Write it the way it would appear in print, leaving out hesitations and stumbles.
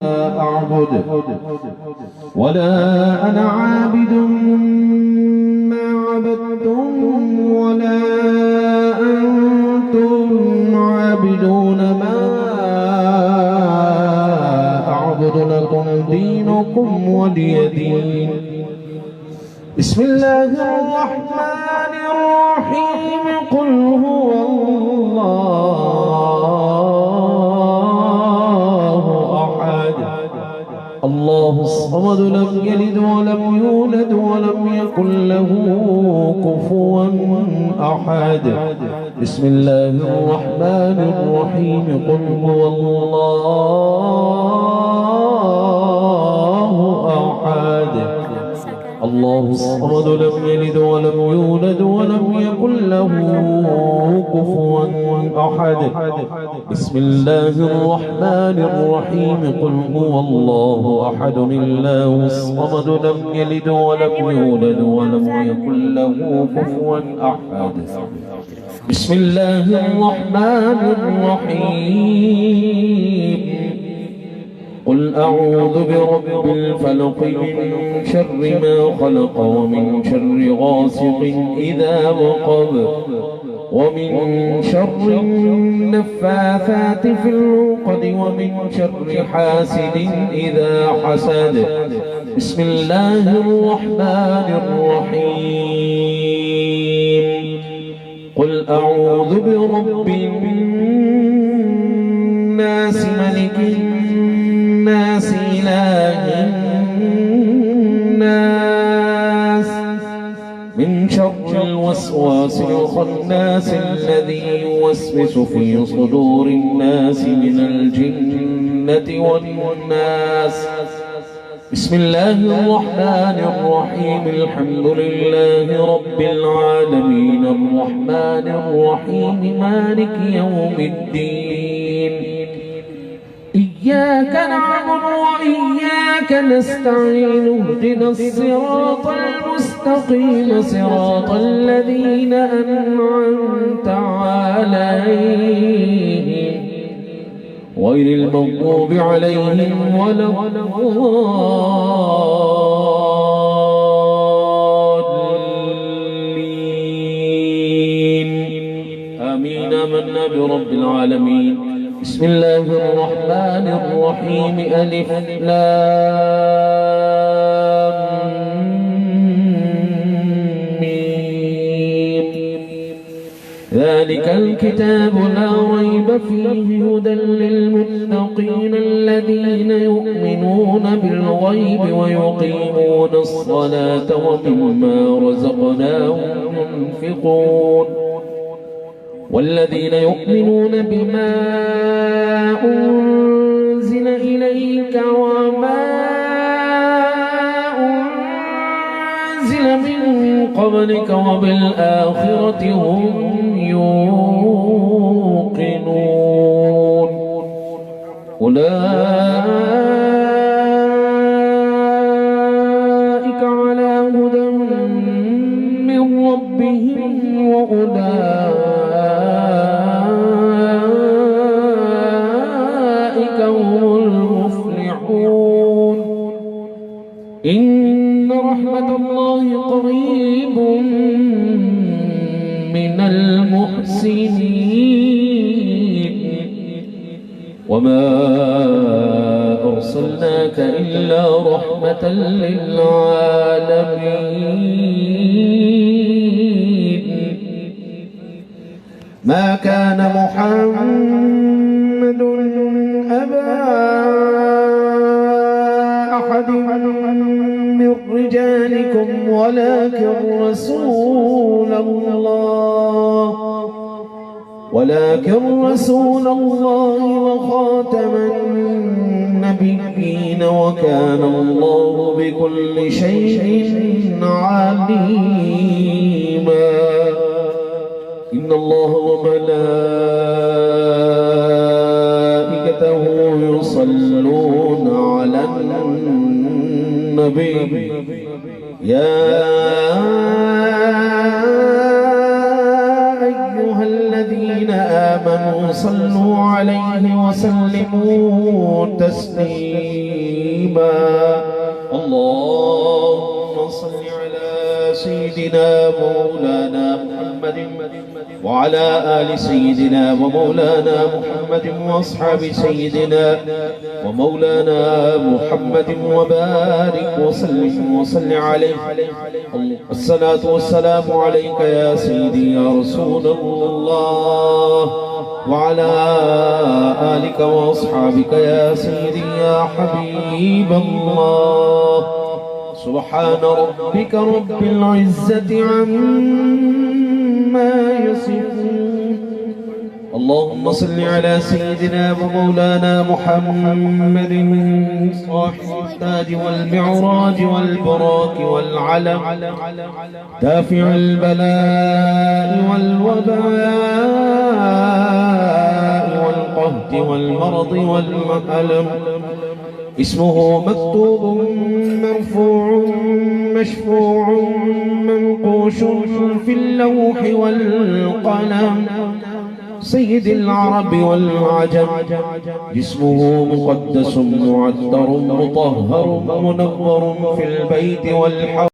أعبد ولا أنا عابد ما عبدتم ولا أنتم عابدون ما أعبد لكم دينكم ولي دين. بسم الله الرحمن الرحيم. قل هو الله الصمد لم يلد ولم يولد ولم يكن له كفوا أحد. بسم الله الرحمن الرحيم. قل هو الله أحد الله الصمد لم يلد ولم يولد ولم يكن له كفوا أحد. بسم الله الرحمن الرحيم. قل هو الله أحد الله الصمد لم يلد ولم يولد ولم يكن له كفوا أحد. بسم الله الرحمن الرحيم. قل أعوذ برب الفلق من شر ما خلق ومن شر غاسق إذا وقب ومن شر النفاثات في العقد ومن شر حاسد إذا حسد. بسم الله الرحمن الرحيم. قل أعوذ برب الناس ملك الناس إله الناس من شر الوسواس الخناس الذي يوسوس في صدور الناس من الجنة والناس. بسم الله الرحمن الرحيم. الحمد لله رب العالمين الرحمن الرحيم مالك يوم الدين. إياك نعبد وإياك نستعين. اهدنا الصراط المستقيم صراط الذين أنعمت عليهم غير المغضوب عليهم ولا الضالين. آمين. آمنا برب العالمين. بسم الله الرحمن الرحيم. ألف لام ميم. ذلك الكتاب لا ريب فيه هدى للمتقين الذين يؤمنون بالغيب ويقيمون الصلاة ومما رزقناهم ينفقون والذين يؤمنون بما أنزل إليك وما أنزل من قبلك وبالآخرة هم يوقنون. أولئك على هدى من ربهم وأولئك هم المفلحون. إن رحمة الله قريب من المحسنين. وما أرسلناك إلا رحمة للعالمين. ما كان محمد أبا أحد من رجالكم ولكن رسول الله وخاتم النبيين وكان الله بكل شيء عليما. إن الله وملائكته يصلون على النبي يا أيها الذين آمنوا صلوا عليه وسلموا تسليما. اللهم صل على سيدنا مولانا محمد وعلى آل سيدنا ومولانا محمد وأصحاب سيدنا ومولانا محمد وبارك وسلم وصل عليه. الصلاة والسلام عليك يا سيدي يا رسول الله وعلى آلك وأصحابك يا سيدي يا حبيب الله. سبحان ربك رب العزة عما يصفون. اللهم صل على سيدنا ومولانا محمد صاحب التاج والمعراج والبراك والعلم دافع البلاء والوباء والقهد والمرض والألم. اسمه مكتوب مرفوع مشفوع منقوش في اللوح والقلم. سيد العرب والعجم جسمه مقدس معطر مطهر منور في البيت والحرم.